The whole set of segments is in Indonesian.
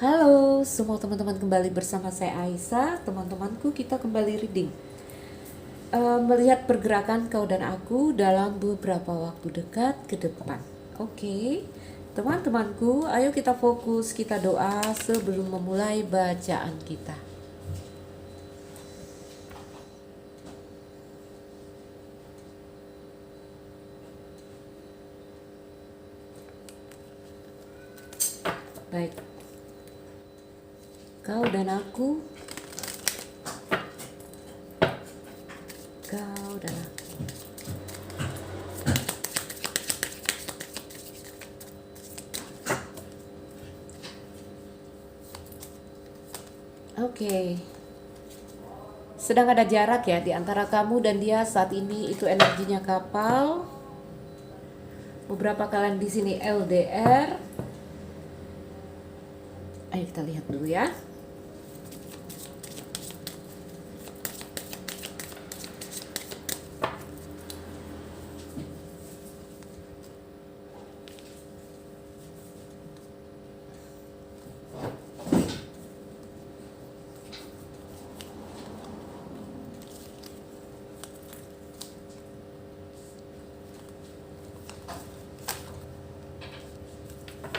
Halo semua teman-teman, kembali bersama saya Aisyah. Teman-temanku, kita kembali reading. Melihat pergerakan kau dan aku dalam beberapa waktu dekat ke depan. Oke, teman-temanku, ayo kita fokus, kita doa sebelum memulai bacaan kita. Baik, kau dan aku, kau dan aku. Oke, sedang ada jarak ya di antara kamu dan dia saat ini, itu energinya kapal. Beberapa kalian di sini LDR. Ayo kita lihat dulu ya.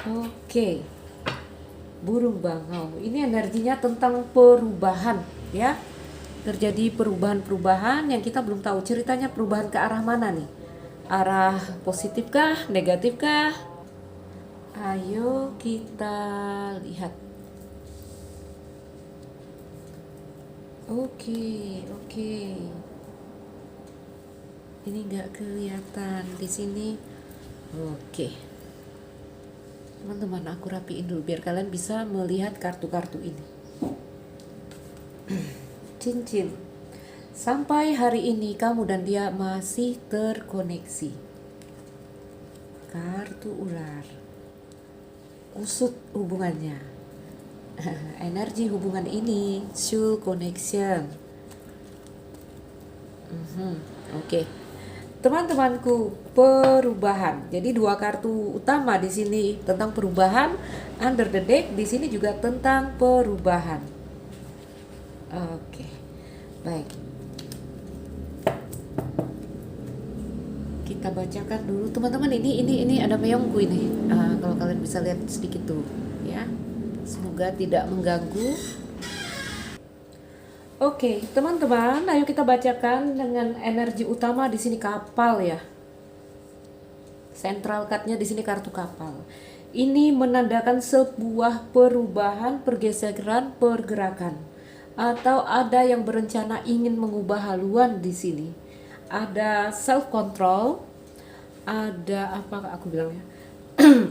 Oke, burung bangau. Ini energinya tentang perubahan ya. Terjadi perubahan-perubahan yang kita belum tahu ceritanya, perubahan ke arah mana nih? Arah positif kah, negatif kah? Ayo kita lihat. Oke. Ini nggak kelihatan di sini. Oke. Teman-teman, aku rapiin dulu biar kalian bisa melihat kartu-kartu ini. Cincin. Sampai hari ini kamu dan dia masih terkoneksi. Kartu ular. Usut hubungannya. Energi hubungan ini soul connection. Oke. Teman-temanku, perubahan. Jadi dua kartu utama di sini tentang perubahan. Under the deck di sini juga tentang perubahan. Oke. Baik. Kita bacakan dulu teman-teman. Ini ada meongku ini. Kalau kalian bisa lihat sedikit tuh ya. Semoga tidak mengganggu. Oke, teman-teman, ayo kita bacakan dengan energi utama di sini kapal ya. Central card-nya di sini kartu kapal. Ini menandakan sebuah perubahan, pergeseran, pergerakan. Atau ada yang berencana ingin mengubah haluan di sini. Ada self control, ada apa aku bilangnya?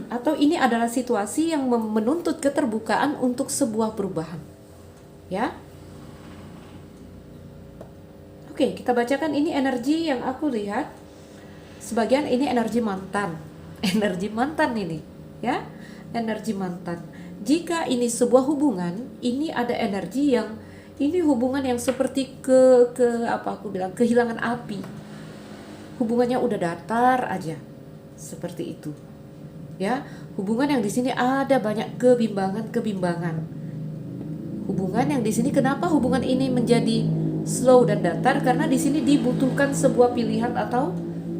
Atau ini adalah situasi yang menuntut keterbukaan untuk sebuah perubahan. Ya. Oke, kita bacakan ini energi yang aku lihat. Sebagian ini energi mantan. Energi mantan ini, ya. Energi mantan. Jika ini sebuah hubungan, ini ada energi yang ini hubungan yang seperti kehilangan api. Hubungannya udah datar aja. Seperti itu. Ya, hubungan yang di sini ada banyak kebimbangan. Hubungan yang di sini, kenapa hubungan ini menjadi slow dan datar? Karena di sini dibutuhkan sebuah pilihan atau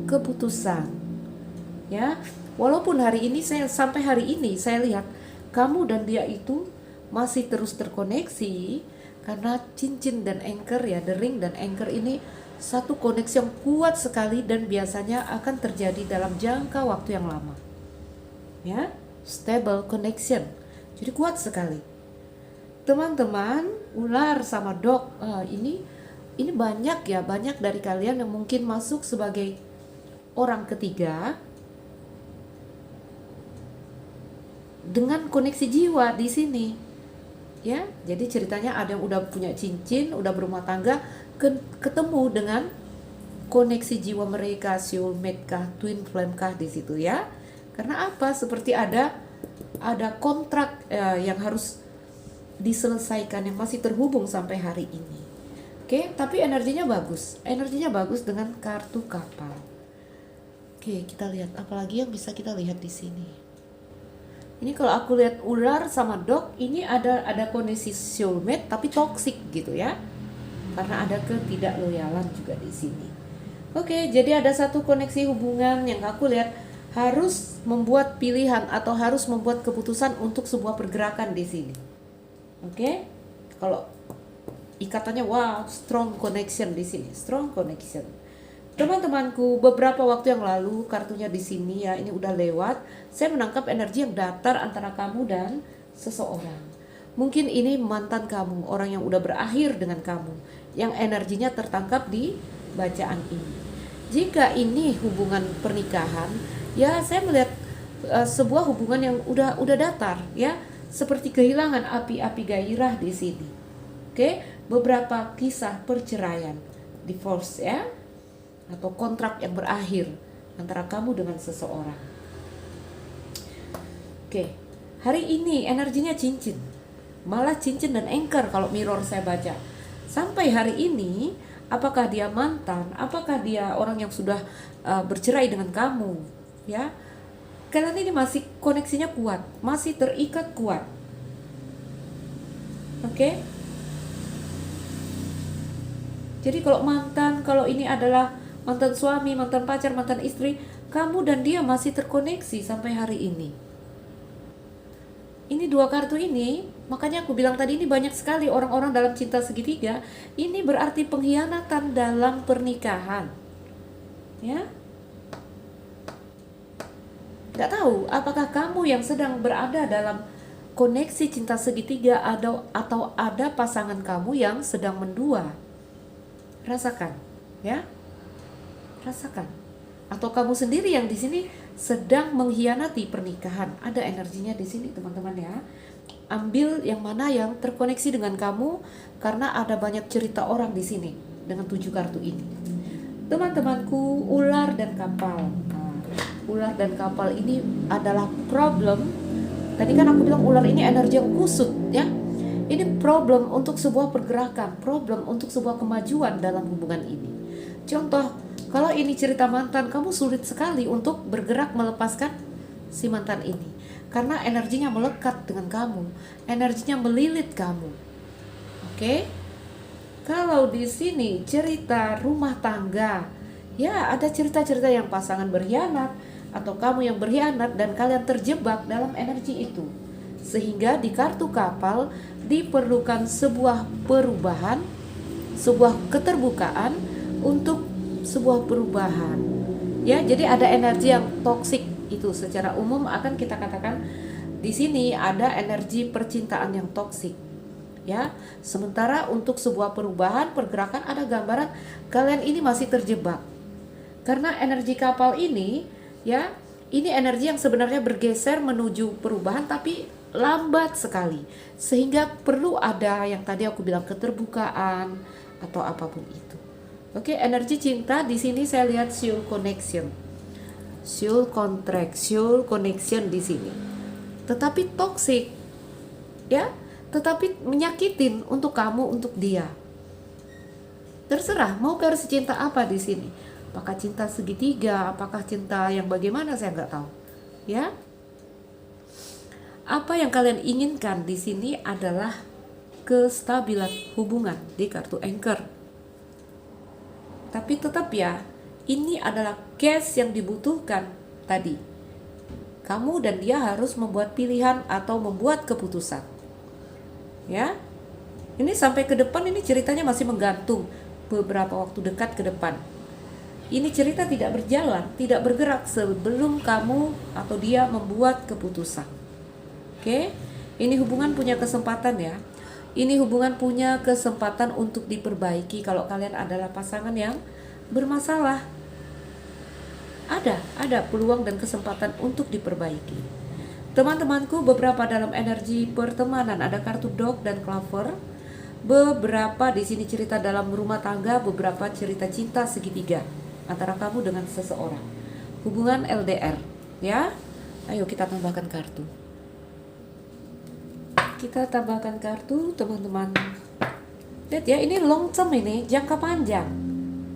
keputusan. Ya, walaupun sampai hari ini saya lihat kamu dan dia itu masih terus terkoneksi karena cincin dan anchor ya, the ring dan anchor ini satu koneksi yang kuat sekali dan biasanya akan terjadi dalam jangka waktu yang lama. Ya, stable connection. Jadi kuat sekali. Teman-teman, ular sama dog, ini banyak dari kalian yang mungkin masuk sebagai orang ketiga dengan koneksi jiwa di sini. Ya, jadi ceritanya ada yang udah punya cincin, udah berumah tangga, ketemu dengan koneksi jiwa mereka, soulmate kah, twin flame kah di situ ya. Karena apa? Seperti ada kontrak yang harus diselesaikan yang masih terhubung sampai hari ini. Oke, tapi energinya bagus dengan kartu kapal. Oke, kita lihat apalagi yang bisa kita lihat di sini. Ini kalau aku lihat ular sama dog, ini ada kondisi soulmate tapi toxic gitu ya. Karena ada ketidakloyalan juga di sini. Oke, jadi ada satu koneksi hubungan yang aku lihat harus membuat pilihan atau harus membuat keputusan untuk sebuah pergerakan di sini. Oke. Kalau ikatannya wow, strong connection di sini, strong connection. Teman-temanku, beberapa waktu yang lalu kartunya di sini ya, ini udah lewat. Saya menangkap energi yang datar antara kamu dan seseorang. Mungkin ini mantan kamu, orang yang udah berakhir dengan kamu, yang energinya tertangkap di bacaan ini. Jika ini hubungan pernikahan, ya saya melihat sebuah hubungan yang udah datar ya, seperti kehilangan api-api gairah di sini. Oke, beberapa kisah perceraian, divorce ya, atau kontrak yang berakhir antara kamu dengan seseorang. Oke, hari ini energinya cincin, malah cincin dan anchor kalau mirror saya baca. Sampai hari ini, apakah dia mantan, apakah dia orang yang sudah bercerai dengan kamu, ya? Kalian ini masih koneksinya kuat, masih terikat kuat. Oke? Jadi kalau mantan, kalau ini adalah mantan suami, mantan pacar, mantan istri, kamu dan dia masih terkoneksi sampai hari ini. Ini dua kartu ini, makanya aku bilang tadi ini banyak sekali orang-orang dalam cinta segitiga. Ini berarti pengkhianatan dalam pernikahan. Ya. Gak tahu apakah kamu yang sedang berada dalam koneksi cinta segitiga atau ada pasangan kamu yang sedang mendua. Rasakan, ya. Rasakan. Atau kamu sendiri yang di sini sedang mengkhianati pernikahan. Ada energinya di sini, teman-teman ya. Ambil yang mana yang terkoneksi dengan kamu, karena ada banyak cerita orang di sini dengan 7 kartu ini. Teman-temanku, ular dan kapal. Nah, ular dan kapal ini adalah problem. Tadi kan aku bilang ular ini energi yang kusut, ya. Ini problem untuk sebuah pergerakan, problem untuk sebuah kemajuan dalam hubungan ini. Contoh, kalau ini cerita mantan, kamu sulit sekali untuk bergerak melepaskan si mantan ini. Karena energinya melekat dengan kamu, energinya melilit kamu. Oke? Kalau di sini cerita rumah tangga, ya ada cerita-cerita yang pasangan berkhianat, atau kamu yang berkhianat dan kalian terjebak dalam energi itu. Sehingga di kartu kapal diperlukan sebuah perubahan, sebuah keterbukaan untuk sebuah perubahan. Ya, jadi ada energi yang toksik itu secara umum akan kita katakan di sini ada energi percintaan yang toksik. Ya, sementara untuk sebuah perubahan, pergerakan ada gambaran kalian ini masih terjebak. Karena energi kapal ini, ya, ini energi yang sebenarnya bergeser menuju perubahan tapi lambat sekali. Sehingga perlu ada yang tadi aku bilang keterbukaan atau apapun itu. Oke, energi cinta di sini saya lihat soul connection. Soul contract, soul connection di sini. Tetapi toxic. Ya, tetapi menyakitin untuk kamu, untuk dia. Terserah mau versi cinta apa di sini. Apakah cinta segitiga, apakah cinta yang bagaimana saya nggak tahu. Ya. Apa yang kalian inginkan di sini adalah kestabilan hubungan di kartu anchor. Tapi tetap ya, ini adalah case yang dibutuhkan tadi. Kamu dan dia harus membuat pilihan atau membuat keputusan. Ya. Ini sampai ke depan ini ceritanya masih menggantung beberapa waktu dekat ke depan. Ini cerita tidak berjalan, tidak bergerak sebelum kamu atau dia membuat keputusan. Oke? Ini hubungan punya kesempatan ya. Ini hubungan punya kesempatan untuk diperbaiki kalau kalian adalah pasangan yang bermasalah. Ada peluang dan kesempatan untuk diperbaiki. Teman-temanku, beberapa dalam energi pertemanan ada kartu dog dan clover. Beberapa di sini cerita dalam rumah tangga, beberapa cerita cinta segitiga antara kamu dengan seseorang. Hubungan LDR, ya. Ayo kita tambahkan kartu. Kita tambahkan kartu, teman-teman. Lihat ya, ini long term, ini jangka panjang.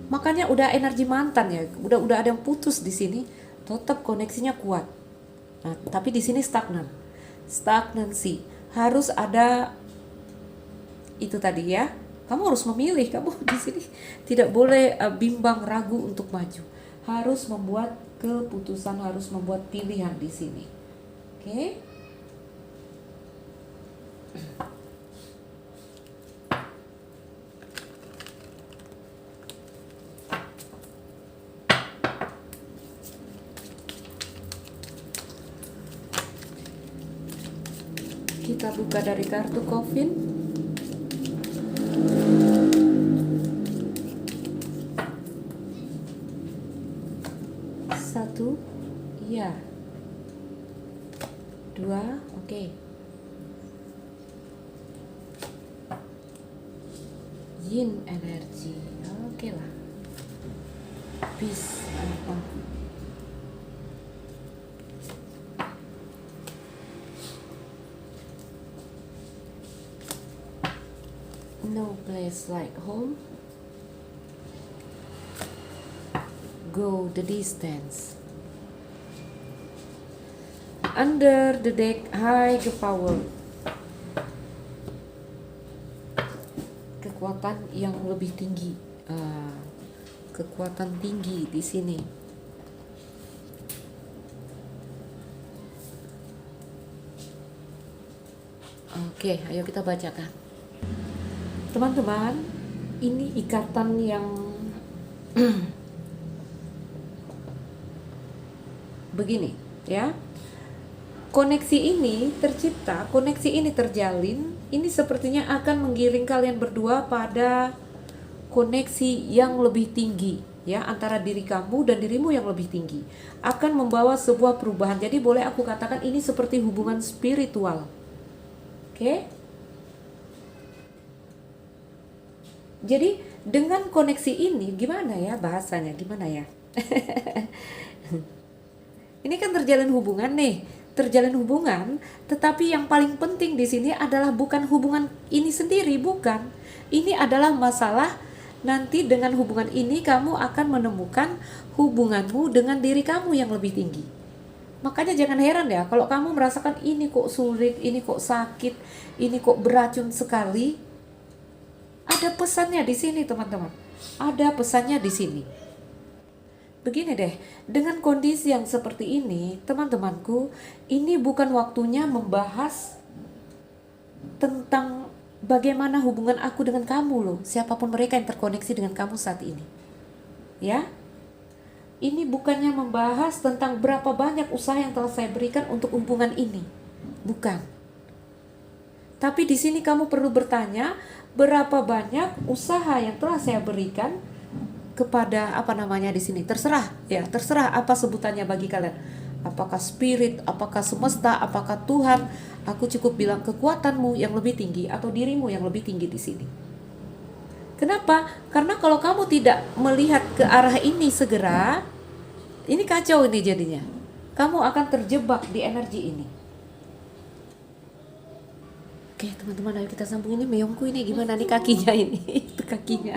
Makanya udah energi mantan ya, udah ada yang putus di sini, tetap koneksinya kuat. Nah, tapi di sini stagnan. stagnancy. Harus ada itu tadi ya. Kamu harus memilih. Kamu di sini tidak boleh bimbang ragu untuk maju. Harus membuat keputusan, harus membuat pilihan di sini. Oke? Kita buka dari kartu Coffin. Satu, iya. Dua, oke. Yin energi, oke lah. Peace. No place like home. Go the distance. Under the deck, high power. Kekuatan yang lebih tinggi. Kekuatan tinggi di sini. Oke, ayo kita bacakan. Teman-teman, ini ikatan yang begini, ya. Koneksi ini tercipta, koneksi ini terjalin, ini sepertinya akan menggiring kalian berdua pada koneksi yang lebih tinggi, ya, antara diri kamu dan dirimu yang lebih tinggi. Akan membawa sebuah perubahan. Jadi boleh aku katakan ini seperti hubungan spiritual. Oke? Jadi dengan koneksi ini gimana ya bahasanya? Gimana ya? Ini kan terjalin hubungan nih. Terjalin hubungan, tetapi yang paling penting di sini adalah bukan hubungan ini sendiri, bukan. Ini adalah masalah nanti dengan hubungan ini kamu akan menemukan hubunganmu dengan diri kamu yang lebih tinggi. Makanya jangan heran ya kalau kamu merasakan ini kok sulit, ini kok sakit, ini kok beracun sekali. Ada pesannya di sini, teman-teman. Ada pesannya di sini. Begini deh, dengan kondisi yang seperti ini, teman-temanku, ini bukan waktunya membahas tentang bagaimana hubungan aku dengan kamu loh, siapapun mereka yang terkoneksi dengan kamu saat ini. Ya, ini bukannya membahas tentang berapa banyak usaha yang telah saya berikan untuk hubungan ini. Bukan. Tapi di sini kamu perlu bertanya, berapa banyak usaha yang telah saya berikan kepada apa namanya di sini, terserah ya, terserah apa sebutannya bagi kalian, apakah spirit, apakah semesta, apakah Tuhan. Aku cukup bilang kekuatanmu yang lebih tinggi atau dirimu yang lebih tinggi di sini. Kenapa? Karena kalau kamu tidak melihat ke arah ini segera, ini kacau ini jadinya. Kamu akan terjebak di energi ini. Oke teman-teman, ayo kita sambung ini meongku ini gimana nih kakinya ini, itu kakinya.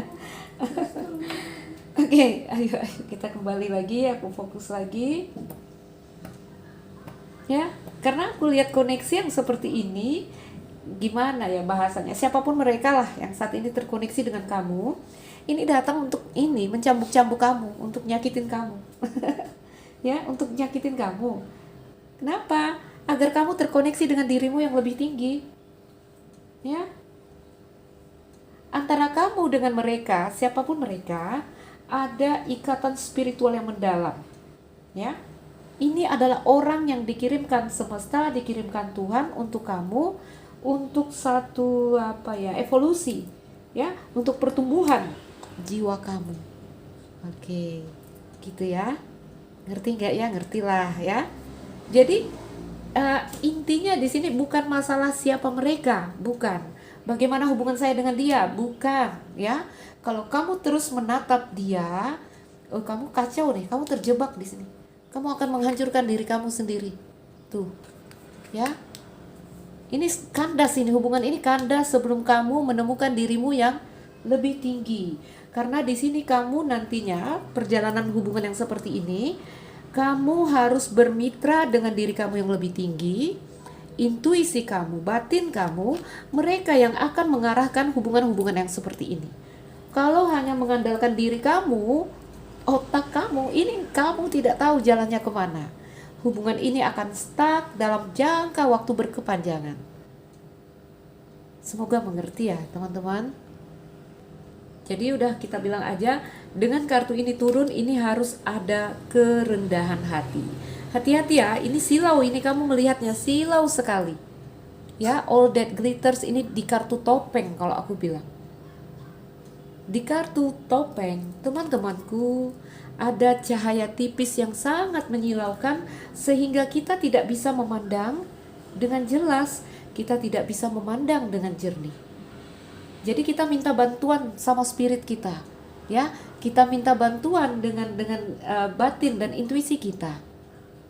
Oke, ayo kita kembali lagi, aku fokus lagi. Ya, karena aku lihat koneksi yang seperti ini, gimana ya bahasanya, siapapun mereka lah yang saat ini terkoneksi dengan kamu, ini datang untuk ini, mencambuk-cambuk kamu, untuk nyakitin kamu. Ya, untuk nyakitin kamu. Kenapa? Agar kamu terkoneksi dengan dirimu yang lebih tinggi. Ya. Antara kamu dengan mereka, siapapun mereka, ada ikatan spiritual yang mendalam. Ya. Ini adalah orang yang dikirimkan semesta, dikirimkan Tuhan untuk kamu, untuk satu evolusi, ya, untuk pertumbuhan jiwa kamu. Oke, gitu ya. Ngerti nggak ya? Ngertilah ya. Jadi intinya di sini bukan masalah siapa mereka, bukan. Bagaimana hubungan saya dengan dia, bukan, ya. Kalau kamu terus menatap dia, kamu kacau nih, kamu terjebak di sini. Kamu akan menghancurkan diri kamu sendiri. Tuh. Ya. Ini kandas, ini hubungan ini kandas sebelum kamu menemukan dirimu yang lebih tinggi. Karena di sini kamu nantinya perjalanan hubungan yang seperti ini, kamu harus bermitra dengan diri kamu yang lebih tinggi, intuisi kamu, batin kamu, mereka yang akan mengarahkan hubungan-hubungan yang seperti ini. Kalau hanya mengandalkan diri kamu, otak kamu, ini kamu tidak tahu jalannya kemana. Hubungan ini akan stuck dalam jangka waktu berkepanjangan. Semoga mengerti ya teman-teman. Jadi udah kita bilang aja, dengan kartu ini turun, ini harus ada kerendahan hati. Hati-hati ya, ini silau, ini kamu melihatnya silau sekali. Ya, all that glitters ini di kartu topeng kalau aku bilang. Di kartu topeng, teman-temanku, ada cahaya tipis yang sangat menyilaukan sehingga kita tidak bisa memandang dengan jelas, kita tidak bisa memandang dengan jernih. Jadi kita minta bantuan sama spirit kita, ya. Kita minta bantuan dengan batin dan intuisi kita.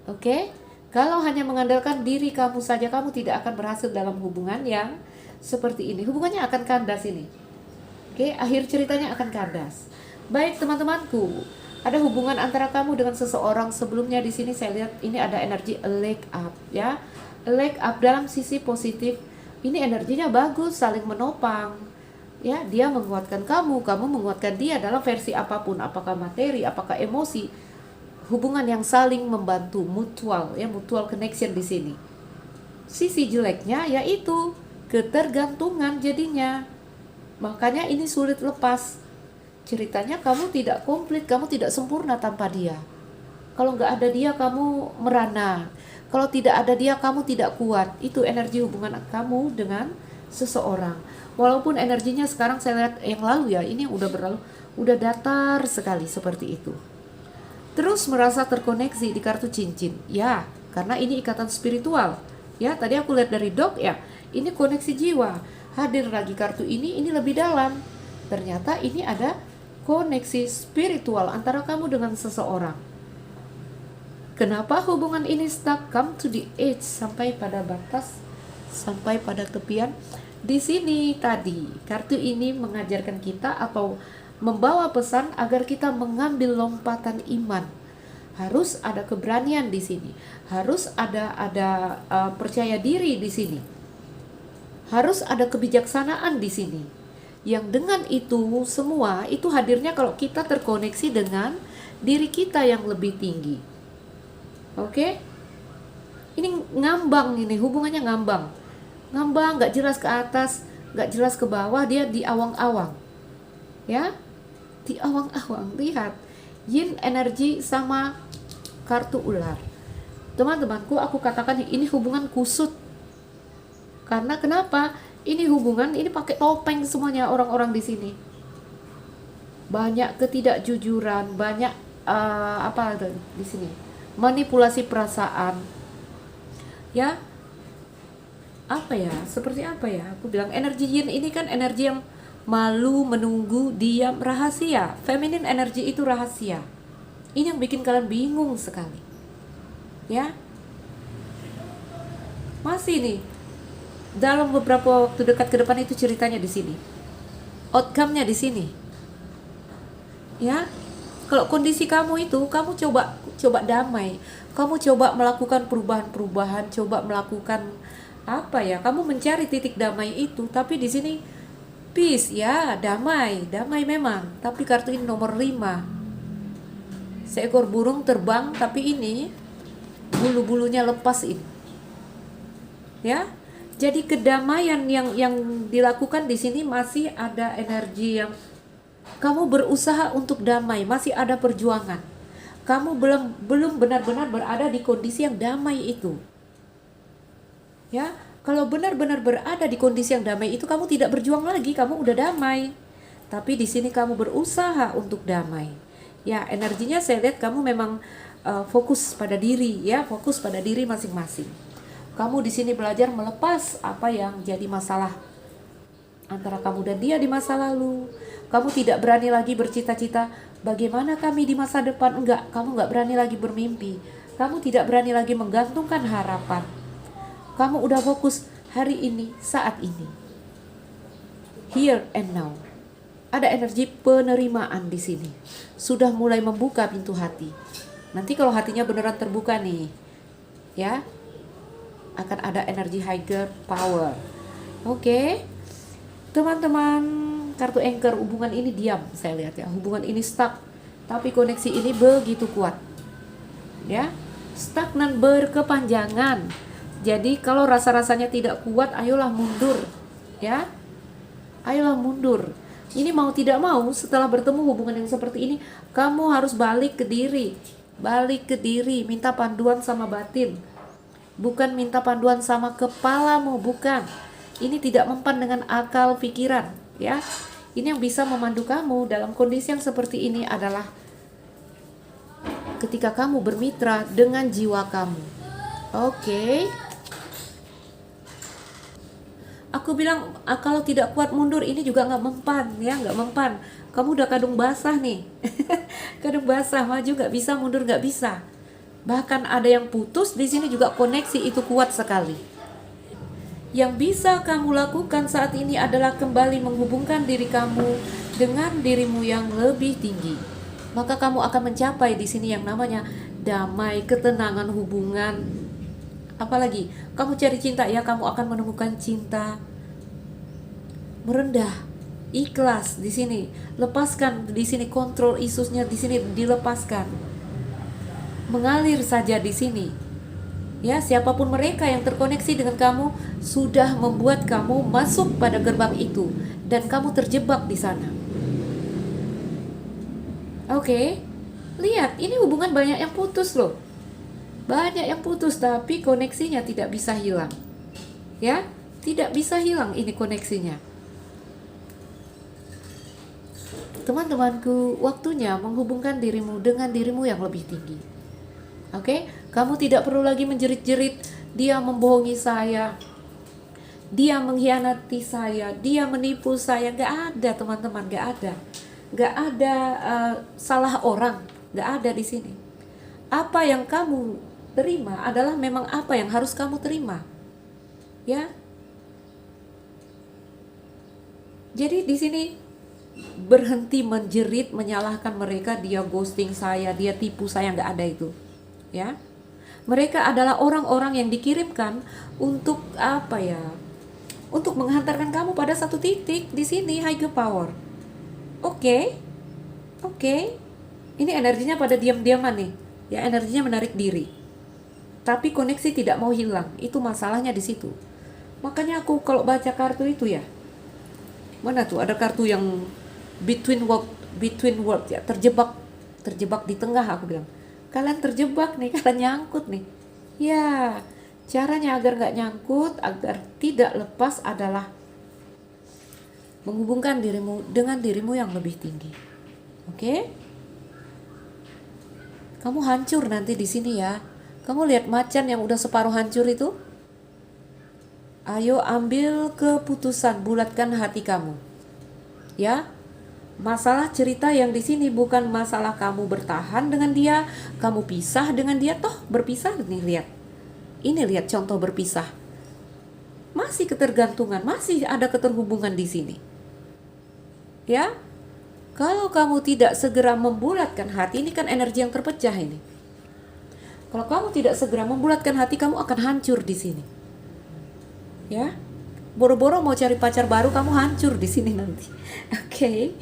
Oke? Kalau hanya mengandalkan diri kamu saja, kamu tidak akan berhasil dalam hubungan yang seperti ini. Hubungannya akan kandas ini. Oke, akhir ceritanya akan kandas. Baik teman-temanku, ada hubungan antara kamu dengan seseorang. Sebelumnya di sini saya lihat ini ada energi a leg up, ya. A leg up dalam sisi positif. Ini energinya bagus, saling menopang. Ya, dia menguatkan kamu, kamu menguatkan dia dalam versi apapun, apakah materi, apakah emosi. Hubungan yang saling membantu, mutual, ya, mutual connection di sini. Sisi jeleknya yaitu ketergantungan jadinya. Makanya ini sulit lepas. Ceritanya kamu tidak komplit, kamu tidak sempurna tanpa dia. Kalau nggak ada dia kamu merana. Kalau tidak ada dia kamu tidak kuat. Itu energi hubungan kamu dengan seseorang. Walaupun energinya sekarang saya lihat yang lalu ya, ini udah berlalu, udah datar sekali seperti itu. Terus merasa terkoneksi di kartu cincin. Ya, karena ini ikatan spiritual. Ya, tadi aku lihat dari dok ya, ini koneksi jiwa. Hadir lagi kartu ini lebih dalam. Ternyata ini ada koneksi spiritual antara kamu dengan seseorang. Kenapa hubungan ini stuck? Come to the edge, sampai pada batas, sampai pada tepian. Di sini tadi kartu ini mengajarkan kita atau membawa pesan agar kita mengambil lompatan iman. Harus ada keberanian di sini, harus ada percaya diri di sini, harus ada kebijaksanaan di sini. Yang dengan itu semua itu hadirnya kalau kita terkoneksi dengan diri kita yang lebih tinggi. Oke? Ini ngambang, ini hubungannya ngambang, nggak jelas ke atas, nggak jelas ke bawah, dia di awang-awang, ya, di awang-awang. Lihat, yin energi sama kartu ular. Teman-temanku, aku katakan ini hubungan kusut. Karena kenapa? Ini hubungan ini pakai topeng semuanya orang-orang di sini. Banyak ketidakjujuran, banyak apa ada di sini? Manipulasi perasaan, ya. Apa ya, seperti apa ya, aku bilang energi yin ini kan energi yang malu, menunggu, diam, rahasia. Feminine energi itu rahasia. Ini yang bikin kalian bingung sekali, ya. Masih nih dalam beberapa waktu dekat ke depan itu ceritanya di sini, outcome-nya di sini, ya. Kalau kondisi kamu itu, kamu coba damai, kamu coba melakukan perubahan, coba melakukan apa ya, kamu mencari titik damai itu. Tapi di sini peace, ya, damai memang, tapi kartu ini nomor 5, seekor burung terbang tapi ini bulu-bulunya lepas ini, ya. Jadi kedamaian yang dilakukan di sini masih ada energi yang kamu berusaha untuk damai, masih ada perjuangan. Kamu belum benar-benar berada di kondisi yang damai itu. Ya, kalau benar-benar berada di kondisi yang damai itu kamu tidak berjuang lagi, kamu udah damai. Tapi di sini kamu berusaha untuk damai. Ya, energinya saya lihat kamu memang fokus pada diri, ya, fokus pada diri masing-masing. Kamu di sini belajar melepas apa yang jadi masalah antara kamu dan dia di masa lalu. Kamu tidak berani lagi bercita-cita bagaimana kami di masa depan. Enggak, kamu enggak berani lagi bermimpi. Kamu tidak berani lagi menggantungkan harapan. Kamu udah fokus hari ini, saat ini. Here and now. Ada energi penerimaan di sini. Sudah mulai membuka pintu hati. Nanti kalau hatinya beneran terbuka nih, ya, akan ada energi higher power. Oke. Teman-teman, kartu anchor, hubungan ini diam, saya lihat ya. Hubungan ini stuck, tapi koneksi ini begitu kuat. Ya, stagnan berkepanjangan. Jadi kalau rasa-rasanya tidak kuat, ayolah mundur. Ya, ayolah mundur. Ini mau tidak mau, setelah bertemu hubungan yang seperti ini, kamu harus balik ke diri. Balik ke diri, minta panduan sama batin. Bukan minta panduan sama kepalamu, bukan. Ini tidak mempan dengan akal pikiran, ya. Ini yang bisa memandu kamu dalam kondisi yang seperti ini adalah ketika kamu bermitra dengan jiwa kamu. Oke. Aku bilang kalau tidak kuat mundur, ini juga nggak mempan, ya, nggak mempan. Kamu udah kadung basah nih. Kadung basah, maju nggak bisa, mundur nggak bisa. Bahkan ada yang putus, di sini juga koneksi itu kuat sekali. Yang bisa kamu lakukan saat ini adalah kembali menghubungkan diri kamu dengan dirimu yang lebih tinggi. Maka kamu akan mencapai di sini yang namanya damai, ketenangan hubungan. Apalagi kamu cari cinta, ya, kamu akan menemukan cinta merendah, ikhlas di sini. Lepaskan di sini kontrol isusnya, di sini dilepaskan. Mengalir saja di sini. Ya, siapapun mereka yang terkoneksi dengan kamu sudah membuat kamu masuk pada gerbang itu dan kamu terjebak di sana. Oke. Lihat, ini hubungan banyak yang putus loh. Banyak yang putus tapi koneksinya tidak bisa hilang. Ya, tidak bisa hilang ini koneksinya. Teman-temanku, waktunya menghubungkan dirimu dengan dirimu yang lebih tinggi. Oke, kamu tidak perlu lagi menjerit-jerit, dia membohongi saya, dia mengkhianati saya, dia menipu saya. Gak ada, teman-teman, gak ada. Gak ada salah orang, gak ada di sini. Apa yang kamu terima adalah memang apa yang harus kamu terima. Ya. Jadi di sini berhenti menjerit, menyalahkan mereka, dia ghosting saya, dia tipu saya, gak ada itu. Ya, mereka adalah orang-orang yang dikirimkan untuk apa ya? Untuk menghantarkan kamu pada satu titik di sini higher power. Oke. Ini energinya pada diam-diaman nih. Ya, energinya menarik diri. Tapi koneksi tidak mau hilang. Itu masalahnya di situ. Makanya aku kalau baca kartu itu ya. Mana tuh ada kartu yang between world ya, terjebak di tengah, aku bilang. Kalian terjebak nih, kalian nyangkut nih. Ya, caranya agar gak nyangkut, agar tidak lepas adalah menghubungkan dirimu dengan dirimu yang lebih tinggi. Oke? Kamu hancur nanti di sini ya. Kamu lihat macan yang udah separuh hancur itu? Ayo ambil keputusan, bulatkan hati kamu. Ya? Masalah cerita yang di sini bukan masalah kamu bertahan dengan dia, kamu pisah dengan dia, toh berpisah nih, lihat. Ini lihat contoh berpisah. Masih ketergantungan, masih ada keterhubungan di sini. Ya? Kalau kamu tidak segera membulatkan hati, ini kan energi yang terpecah ini. Kalau kamu tidak segera membulatkan hati, kamu akan hancur di sini. Ya? Boro-boro mau cari pacar baru, kamu hancur di sini nanti. Oke.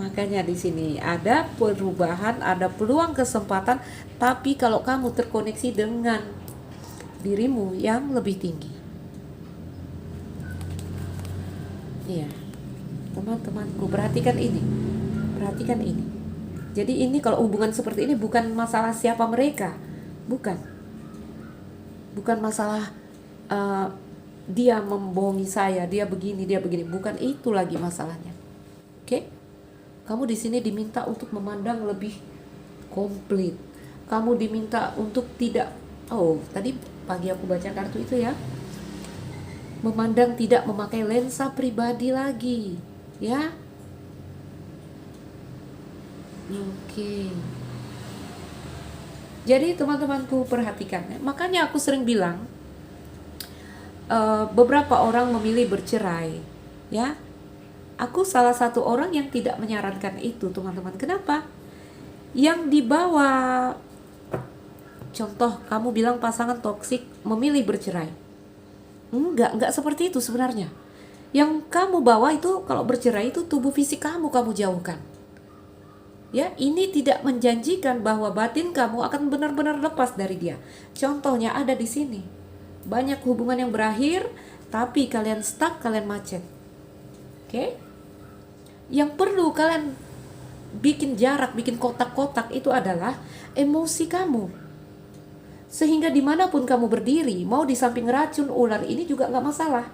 Makanya di sini ada perubahan, ada peluang kesempatan, tapi kalau kamu terkoneksi dengan dirimu yang lebih tinggi. Iya. Teman-temanku, perhatikan ini. Jadi ini kalau hubungan seperti ini bukan masalah siapa mereka. Bukan masalah dia membohongi saya, dia begini, bukan itu lagi masalahnya. Oke? Kamu di sini diminta untuk memandang lebih komplit. Kamu diminta untuk tidak, tadi pagi aku baca kartu itu ya. Memandang tidak memakai lensa pribadi lagi, ya. Oke. Jadi teman-temanku perhatikan, makanya aku sering bilang beberapa orang memilih bercerai, ya. Aku salah satu orang yang tidak menyarankan itu, teman-teman. Kenapa? Yang dibawa Contoh, kamu bilang pasangan toksik memilih bercerai. Enggak seperti itu sebenarnya. Yang kamu bawa itu kalau bercerai itu tubuh fisik kamu jauhkan. Ya, ini tidak menjanjikan bahwa batin kamu akan benar-benar lepas dari dia. Contohnya ada di sini. Banyak hubungan yang berakhir, tapi kalian stuck, kalian macet. Oke? Yang perlu kalian bikin jarak, bikin kotak-kotak itu adalah emosi kamu. Sehingga dimanapun kamu berdiri, mau di samping racun ular ini juga gak masalah.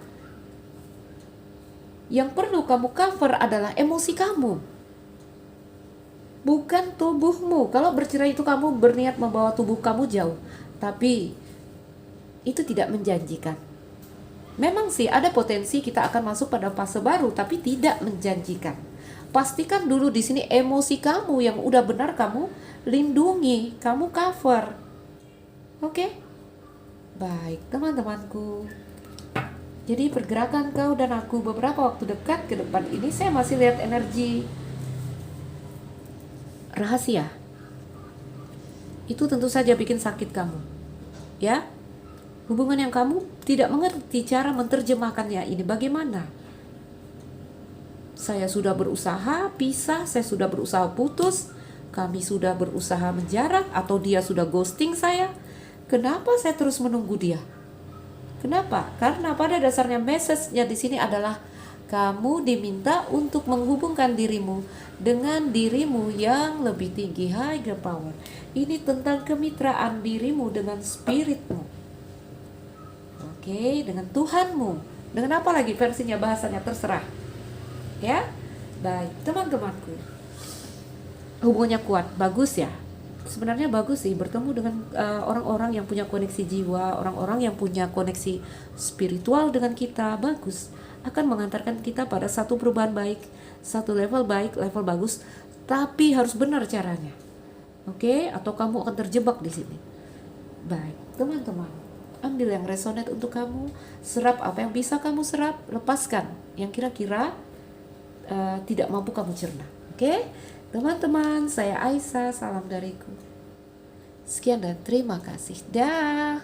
Yang perlu kamu cover adalah emosi kamu, bukan tubuhmu. Kalau bercerai itu kamu berniat membawa tubuh kamu jauh, tapi itu tidak menjanjikan. Memang sih ada potensi kita akan masuk pada fase baru, tapi tidak menjanjikan. Pastikan dulu di sini emosi kamu yang udah benar kamu lindungi, kamu cover. Oke? Baik, teman-temanku. Jadi pergerakan kau dan aku beberapa waktu dekat ke depan ini, saya masih lihat energi rahasia. Itu tentu saja bikin sakit kamu. Ya? Hubungan yang kamu tidak mengerti cara menerjemahkannya ini bagaimana. Saya sudah berusaha pisah, saya sudah berusaha putus, kami sudah berusaha menjarak, atau dia sudah ghosting saya. Kenapa saya terus menunggu dia? Kenapa? Karena pada dasarnya message-nya di sini adalah kamu diminta untuk menghubungkan dirimu dengan dirimu yang lebih tinggi, higher power. Ini tentang kemitraan dirimu dengan spiritmu. Oke, dengan Tuhanmu. Dengan apa lagi versinya, bahasanya terserah. Ya? Baik, teman-temanku. Hubungannya kuat, bagus ya. Sebenarnya bagus sih bertemu dengan orang-orang yang punya koneksi jiwa, orang-orang yang punya koneksi spiritual dengan kita, bagus. Akan mengantarkan kita pada satu perubahan baik, satu level baik, level bagus, tapi harus benar caranya. Oke? Atau kamu akan terjebak di sini. Baik, teman-teman. Ambil yang resonate untuk kamu, serap apa yang bisa kamu serap, lepaskan yang kira-kira tidak mampu kamu cerna. Oke? Teman-teman, saya Aisyah, salam dariku. Sekian dan terima kasih. Dah.